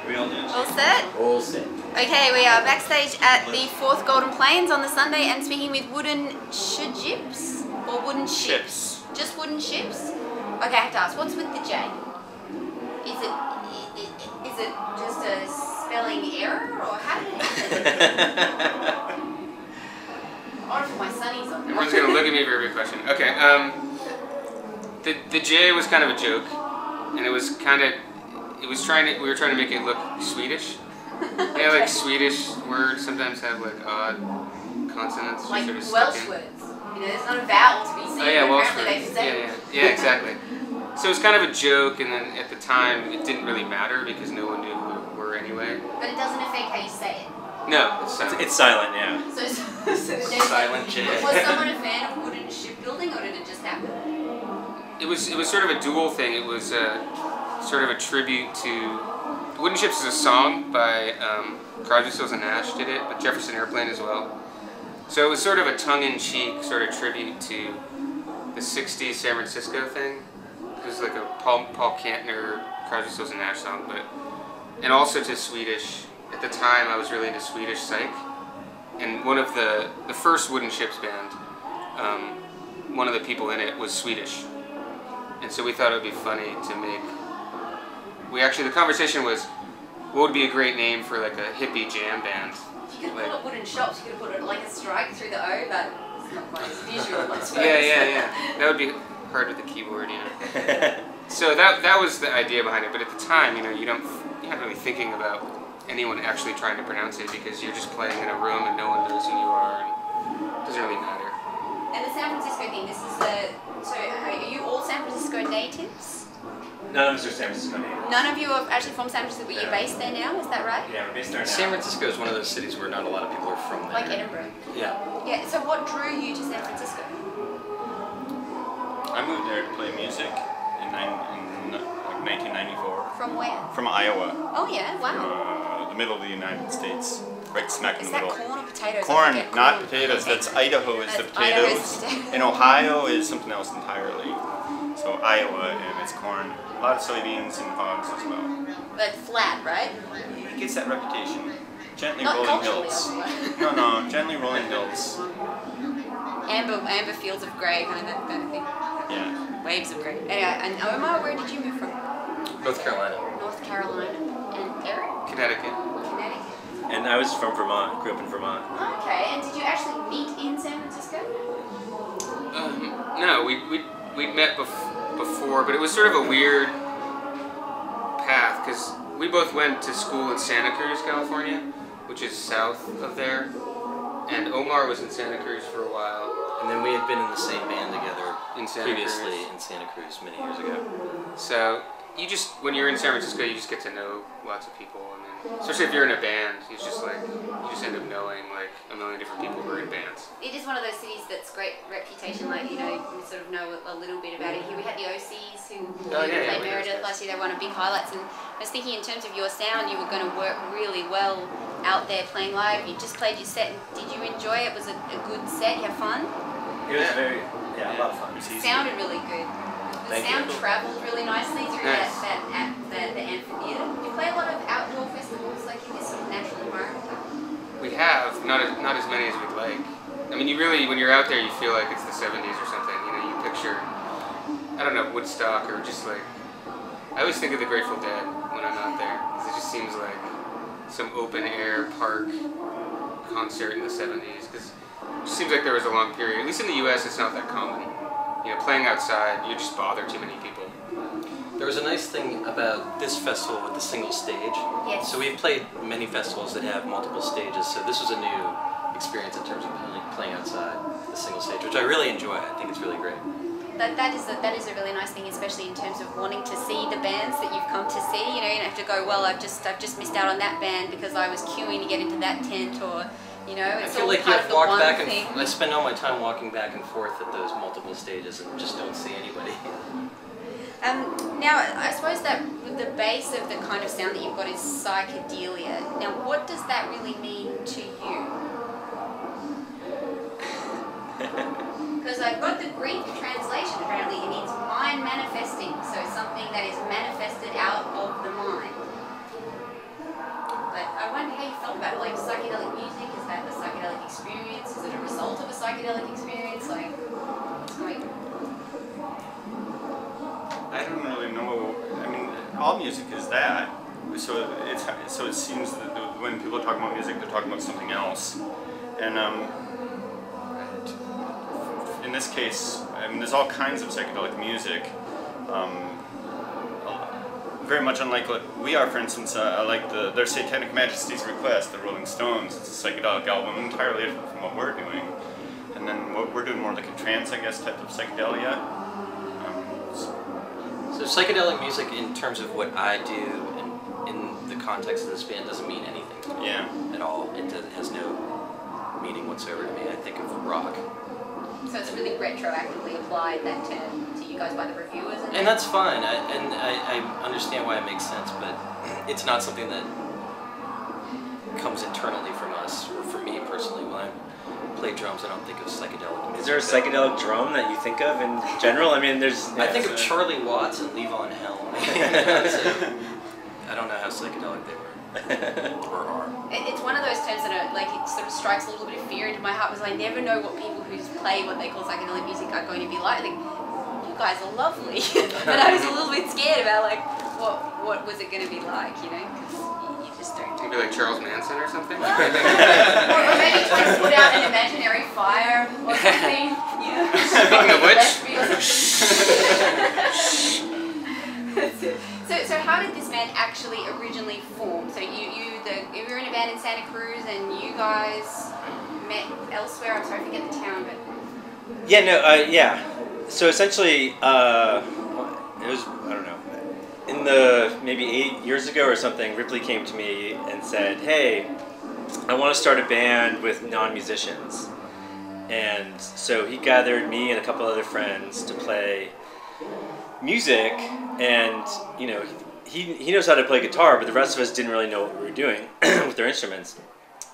We all do. All set? All set. Okay, we are backstage at the 4th Golden Plains on the Sunday and speaking with Wooden Shjips or Wooden Shjips? Just Wooden Shjips? Okay, I have to ask, what's with the J? Is it just a spelling error or how did it happen? Order for my sonnies on Everyone's gonna look at me for every question. Okay, the J was kind of a joke, and we were trying to make it look Swedish. Yeah, like Swedish words sometimes have like odd consonants. Like sort of Welsh words. You know, there's not a vowel to be seen. Oh yeah, Welsh apparently words. they can say Yeah, exactly. So it was kind of a joke, and then at the time it didn't really matter because no one knew who we were anyway. But it doesn't affect how you say it. No, it's silent. It's silent, yeah. So Silent J. Was someone a fan of wooden shipbuilding, or did it just happen? It was sort of a dual thing. It was sort of a tribute to Wooden Shjips is a song by Crosby, Stills and Nash did it, but Jefferson Airplane as well. So it was sort of a tongue-in-cheek sort of tribute to the '60s San Francisco thing. It was like a Paul Kantner, Crosby, Stills and Nash song, and also to Swedish. At the time, I was really into Swedish psych, and one of the first Wooden Shjips band, one of the people in it was Swedish, and so we thought it would be funny to make. The conversation was, what would be a great name for like a hippie jam band? You could call it Wooden Shops. You could put it like a strike through the O, but it's not quite as visual, I suppose. Yeah. That would be hard with the keyboard, you know. So that was the idea behind it. But at the time, you know, you're not really thinking about anyone actually trying to pronounce it because you're just playing in a room and no one knows who you are, and it doesn't really matter. And the San Francisco thing. So are you all San Francisco natives? None of us are San Francisco natives. None of you are actually from San Francisco, but you're based there now, is that right? Yeah, we're based there now. San Francisco is one of those cities where not a lot of people are from there. Like Edinburgh? Yeah. Yeah, so what drew you to San Francisco? I moved there to play music in 1994. From where? From Iowa. Oh yeah, wow. The middle of the United States. Right smack in Is the that middle. corn or potatoes? Corn, I forget. not Corn. potatoes. Okay. That's Idaho is the That's Idaho is potatoes. potatoes. And Ohio is something else entirely. So Iowa and it's corn. A lot of soybeans and hogs as well. But flat, right? It gets that reputation. Gently Not rolling culturally, hills. otherwise. No, gently rolling hills. Amber fields of grey, kind of that kind of thing. Yeah. Waves of grey. Anyway, and Omar, where did you move from? North Carolina. North Carolina. And Eric? Connecticut. Connecticut. And I was from Vermont, grew up in Vermont. Okay, and did you actually meet in San Francisco? No, we'd met before, but it was sort of a weird path because we both went to school in Santa Cruz, California, which is south of there, and Omar was in Santa Cruz for a while. And then we had been in the same band together In Santa previously Cruz. in Santa Cruz many years ago. So when you're in San Francisco, you just get to know lots of people, and then, especially if you're in a band, it's just like you just end up knowing like a million different people who are in bands. It is one of those cities that's great reputation, like, you know, we sort of know a little bit about it here. We had the OCs who played we Meredith know last year, they were one of big highlights, and I was thinking in terms of your sound, you were going to work really well out there playing live. You just played your set, and did you enjoy it? Was it a good set? You have fun? It was a lot of fun. It sounded really good. The sound travelled really nicely through the amphitheatre. You play a lot of outdoor festivals, like in this sort of natural environment? We have not as many as we'd like. I mean, when you're out there, you feel like it's the '70s or something. You know, you picture, I don't know, Woodstock or just like. I always think of the Grateful Dead when I'm out there, because it just seems like some open air park concert in the '70s. Because it just seems like there was a long period. At least in the U.S., it's not that common. You know, playing outside, you just bother too many people. There was a nice thing about this festival with the single stage. Yes. So we've played many festivals that have multiple stages, so this was a new experience in terms of playing outside the single stage, which I really enjoy. I think it's really great. That is a really nice thing, especially in terms of wanting to see the bands that you've come to see. You know, you don't have to go, well, I've just missed out on that band because I was queuing to get into that tent, or you know, it's I feel all like you part have of the walked one back thing. I spend all my time walking back and forth at those multiple stages and just don't see anybody. Now, I suppose that the base of the kind of sound that you've got is psychedelia. Now, what does that really mean to you? Because I've got the Greek translation, apparently it means mind manifesting, so something that is manifested out of the mind. all music is that. So it seems that when people talk about music, they're talking about something else. And in this case, I mean, there's all kinds of psychedelic music. Very much unlike what we are, for instance. I like their Satanic Majesty's Request, the Rolling Stones. It's a psychedelic album, entirely different from what we're doing. And then what we're doing more like a trance, I guess, type of psychedelia. So psychedelic music, in terms of what I do in the context of this band, doesn't mean anything. Yeah. At all. It has no meaning whatsoever to me. I think of rock. So it's really retroactively applied, that term, to you guys by the reviewers? And that's fine, I understand why it makes sense, but it's not something that comes internally from us, or for me personally. When I play drums, I don't think of psychedelic music. Is there a psychedelic drum that you think of in general? I mean, there's... I think of Charlie Watts and Levon Helm. I don't know how psychedelic they were. Or are. It's one of those terms that are, like, it sort of strikes a little bit of fear into my heart, because I never know what people who play what they call psychedelic music are going to be like. Like, you guys are lovely. But I was a little bit scared about, like, what was it going to be like, you know? Because you just don't know. Maybe like Charles Manson or something? Or maybe try to put out an imaginary fire or something. Yeah. Speaking of which... That's it. So how did this band actually originally form? So you were in a band in Santa Cruz, and you guys met elsewhere. I'm sorry, I forget the town, but... Yeah, no, yeah. So essentially, it was, I don't know, in the maybe 8 years ago or something, Ripley came to me and said, hey, I want to start a band with non-musicians. And so he gathered me and a couple other friends to play music, and you know, he knows how to play guitar, but the rest of us didn't really know what we were doing with their instruments.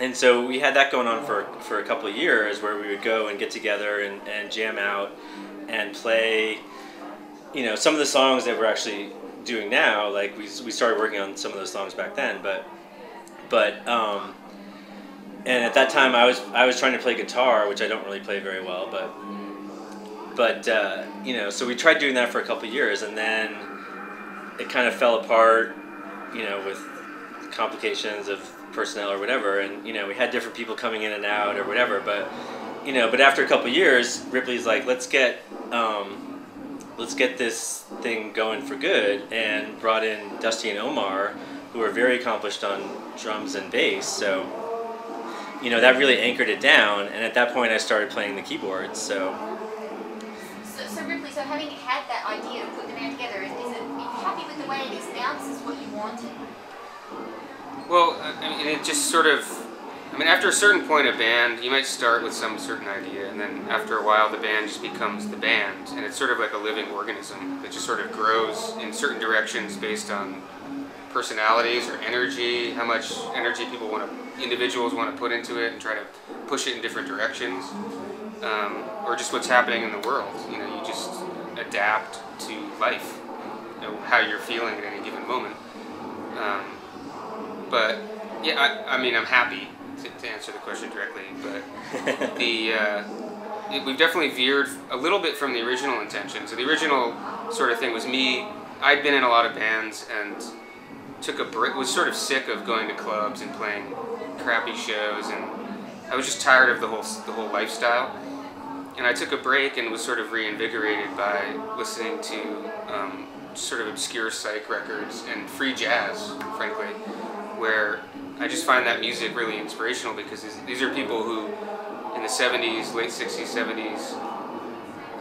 And so we had that going on for a couple of years, where we would go and get together and jam out and play, you know, some of the songs that we're actually doing now. Like we started working on some of those songs back then, but and at that time I was trying to play guitar, which I don't really play very well, but you know, so we tried doing that for a couple of years, and then it kind of fell apart, you know, with complications of personnel or whatever, and you know, we had different people coming in and out or whatever, but you know, but after a couple of years, Ripley's like, let's get this thing going for good, and brought in Dusty and Omar, who are very accomplished on drums and bass. So you know, that really anchored it down, and at that point I started playing the keyboards. So Ripley, so having had that idea to put the band together, are you happy with the way it is now? This is what you wanted? Well, I mean, it just sort of, I mean, after a certain point, a band, you might start with some certain idea, and then after a while the band just becomes the band, and it's sort of like a living organism that just sort of grows in certain directions based on personalities or energy, how much energy individuals want to put into it and try to push it in different directions, or just what's happening in the world. You know, you just adapt to life, you know, how you're feeling at any given moment. But yeah, I mean, I'm happy to answer the question directly, but we've definitely veered a little bit from the original intention. So the original sort of thing was me. I'd been in a lot of bands and took a break. Was sort of sick of going to clubs and playing crappy shows, and I was just tired of the whole lifestyle. And I took a break and was sort of reinvigorated by listening to sort of obscure psych records and free jazz, frankly, where I just find that music really inspirational, because these are people who, in the 70s, late 60s, 70s,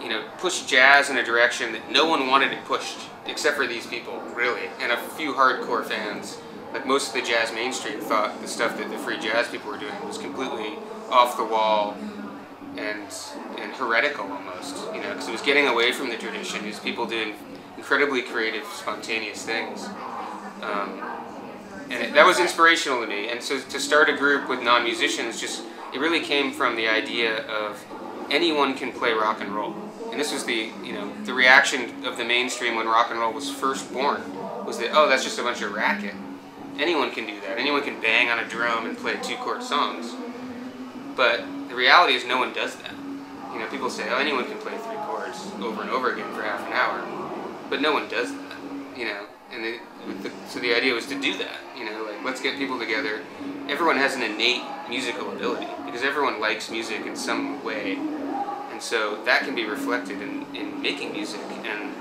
you know, pushed jazz in a direction that no one wanted it pushed, except for these people, really, and a few hardcore fans. Like, most of the jazz mainstream thought the stuff that the free jazz people were doing was completely off the wall and heretical almost, you know, because it was getting away from the tradition. It was people doing incredibly creative, spontaneous things. And that was inspirational to me. And so to start a group with non-musicians, it really came from the idea of anyone can play rock and roll. And this was the reaction of the mainstream when rock and roll was first born, was that, oh, that's just a bunch of racket. Anyone can do that. Anyone can bang on a drum and play 2-chord songs. But the reality is no one does that. You know, people say, oh, anyone can play 3 chords over and over again for half an hour. But no one does that, you know. And so the idea was to do that, you know, like let's get people together. Everyone has an innate musical ability because everyone likes music in some way, and so that can be reflected in making music. And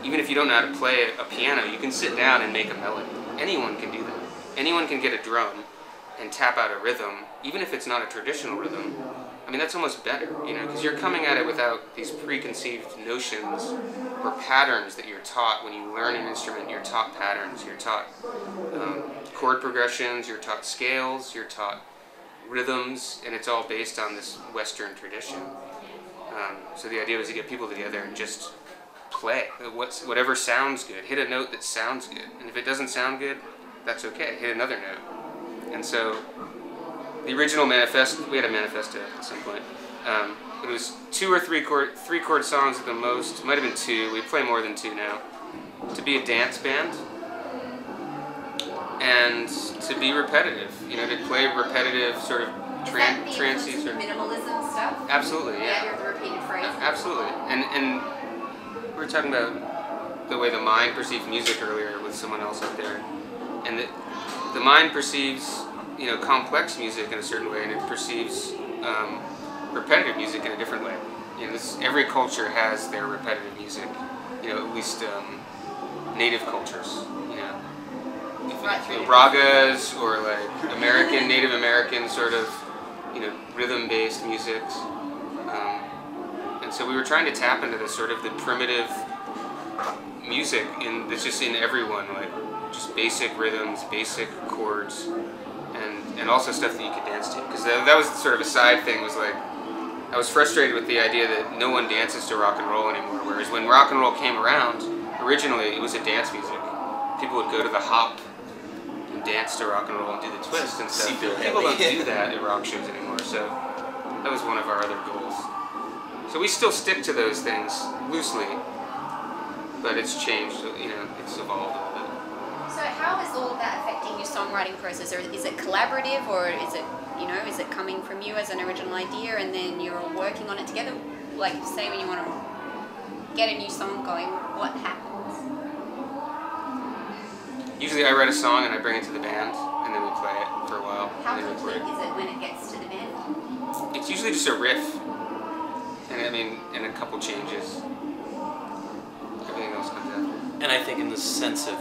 even if you don't know how to play a piano, you can sit down and make a melody. Anyone can do that. Anyone can get a drum and tap out a rhythm, even if it's not a traditional rhythm. I mean, that's almost better, you know, because you're coming at it without these preconceived notions or patterns that you're taught. When you learn an instrument, you're taught patterns, you're taught chord progressions, you're taught scales, you're taught rhythms, and it's all based on this Western tradition. So the idea was to get people together and just play. Whatever sounds good. Hit a note that sounds good. And if it doesn't sound good, that's okay. Hit another note. And so the original manifest, we had a manifesto at some point. It was 2 or 3 chord songs at the most. It might have been 2. We play more than 2 now. To be a dance band and to be repetitive. You know, to play repetitive sort of trancey sort of minimalism stuff. Absolutely, The yeah. idea of the repeated phrase. Absolutely, and we were talking about the way the mind perceives music earlier with someone else up there, and the mind perceives, you know, complex music in a certain way, and it perceives repetitive music in a different way. You know, every culture has their repetitive music. You know, at least native cultures. You know, ragas or like American, Native American sort of, you know, rhythm-based music. And so we were trying to tap into the sort of the primitive music that's just in everyone, like just basic rhythms, basic chords, and also stuff that you could dance to. Because that was sort of a side thing, was like, I was frustrated with the idea that no one dances to rock and roll anymore, whereas when rock and roll came around, originally it was a dance music. People would go to the hop and dance to rock and roll and do the twist and stuff. People don't do that at rock shows anymore, so that was one of our other goals. So we still stick to those things loosely, but it's changed, you know, it's evolved a little bit. So how is all of that affecting your songwriting process? Or is it collaborative, or is it, you know, is it coming from you as an original idea and then you're all working on it together? Like, say when you want to get a new song going, what happens? Usually I write a song and I bring it to the band, and then we play it for a while. How and then complete is it when it gets to the band? It's usually just a riff, and I mean, and a couple changes. Everything else comes after. And I think in the sense of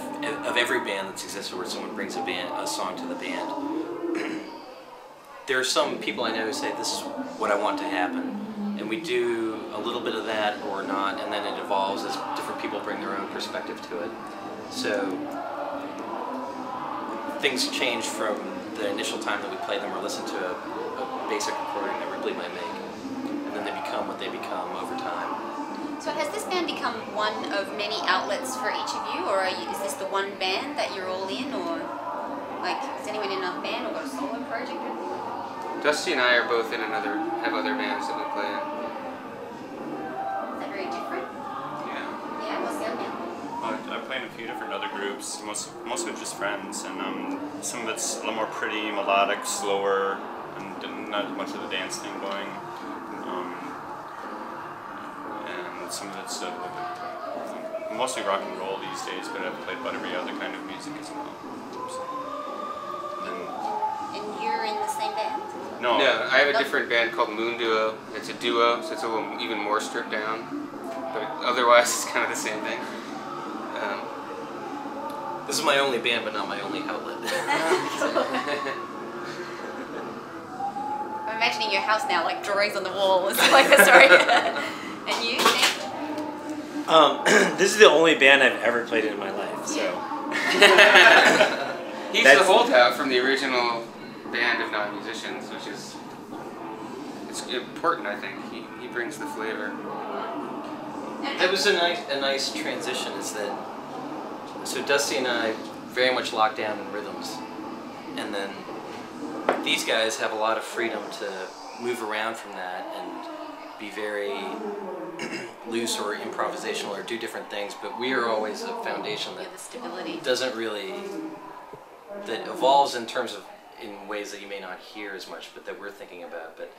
every band that's existed where someone brings a song to the band, there are some people I know who say, this is what I want to happen. And we do a little bit of that or not, and then it evolves as different people bring their own perspective to it. So things change from the initial time that we play them or listen to a basic recording that Ripley might make, and then they become what they become over time. So has this band become one of many outlets for each of you, or is this the one band that you're all in, or like is anyone in another band or got a solo project? Dusty and I are both in have other bands that we play in. Is that very different? Yeah. Yeah, what's the other band? I play in a few different other groups, most of it just friends, and some of it's a little more pretty, melodic, slower, and not much of the dance thing going. And some of it's mostly rock and roll these days, but I've played about every other kind of music as well. And you're in the same band? No, I have a different band called Moon Duo. It's a duo, so it's a little even more stripped down, but otherwise it's kind of the same thing. This is my only band, but not my only outlet. I'm imagining your house now, like drawings on the wall. It's like a story. And you, Nick? This is the only band I've ever played in my life, so. He's the holdout from the original band of non-musicians, which is, it's important, I think. He brings the flavor. That was a nice transition, is that, so Dusty and I very much locked down in rhythms, and then these guys have a lot of freedom to move around from that and be very loose or improvisational or do different things, but we are always a foundation that the stability doesn't really, that evolves in terms of, in ways that you may not hear as much, but that we're thinking about, but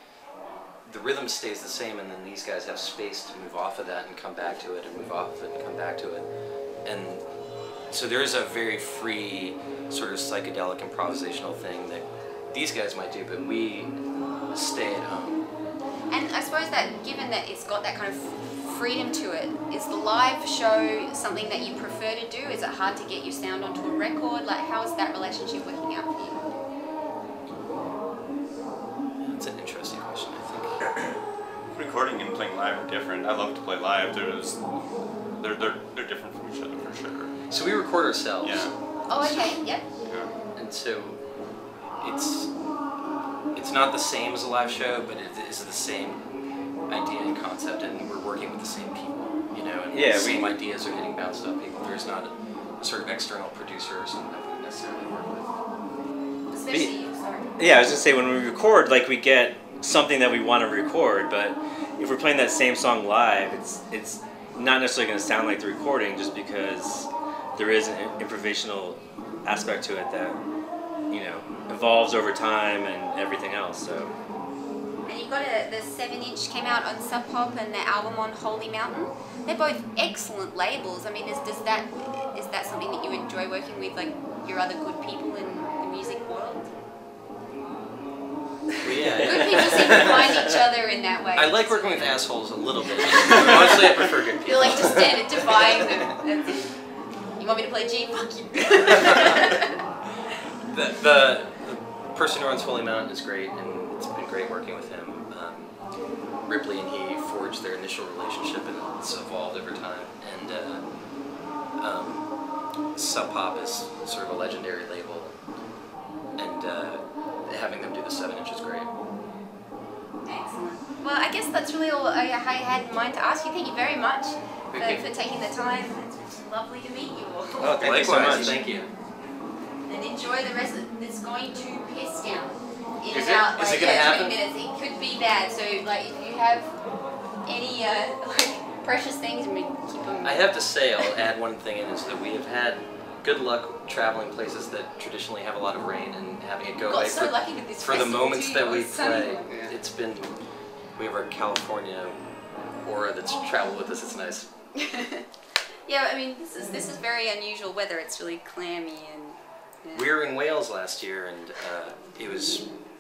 the rhythm stays the same, and then these guys have space to move off of that and come back to it, and move off of it and come back to it. And so there is a very free sort of psychedelic improvisational thing that these guys might do, but we stay at home. And I suppose that given that it's got that kind of freedom to it, is the live show something that you prefer to do? Is it hard to get your sound onto a record? Like, how is that relationship working out for you? That's an interesting question, I think. Recording and playing live are different. I love to play live. They're different from each other for sure. So we record ourselves. Yeah. Oh, okay, yep. Yeah. And so it's not the same as a live show, but it is the same idea and concept, and we're working with the same people, you know, and the same ideas are getting bounced off people. There's not a sort of external producer or something that we necessarily work with. Especially you, sorry. Yeah, I was gonna say when we record, like we get something that we want to record, but if we're playing that same song live, it's not necessarily going to sound like the recording, just because there is an improvisational aspect to it that, you know, evolves over time and everything else. So. And you've got the 7-inch came out on Sub Pop and the album on Holy Mountain. They're both excellent labels. I mean, is that something that you enjoy working with, like your other good people in the music world? Yeah. Good people seem to find each other in that way. I like working with assholes a little bit. Honestly, I prefer good people. You like to stand and defying them. That's it. You want me to play G? Fuck you. the person who runs Holy Mountain is great, and it's been great working with him. Ripley and he forged their initial relationship, and it's evolved over time. And Sub Pop is sort of a legendary label, and having them do the 7-inch is great. Excellent. Well, I guess that's really all I had in mind to ask you. Thank you very much for taking the time. It's lovely to meet you all. Oh, thank you so Likewise, much. thank you. And enjoy the rest of it. It's going to piss down in Is about it? Is like it gonna 20 happen? minutes. It could be bad. So like if you have any like precious things, I mean, keep them. I have to say, I'll add one thing in, is that we have had good luck traveling places that traditionally have a lot of rain and having it go Got away so lucky with this for the festival moments too. that It we was sunny. play. It's been, we have our California aura that's traveled with us. It's nice. Yeah, I mean this is very unusual weather. It's really clammy and. Yeah. We were in Wales last year, and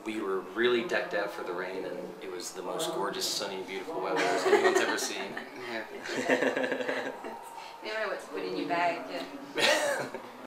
we were really decked out for the rain, and it was the most gorgeous, sunny, beautiful weather anyone's ever seen. Yeah. You never know what to put in your bag. Yeah.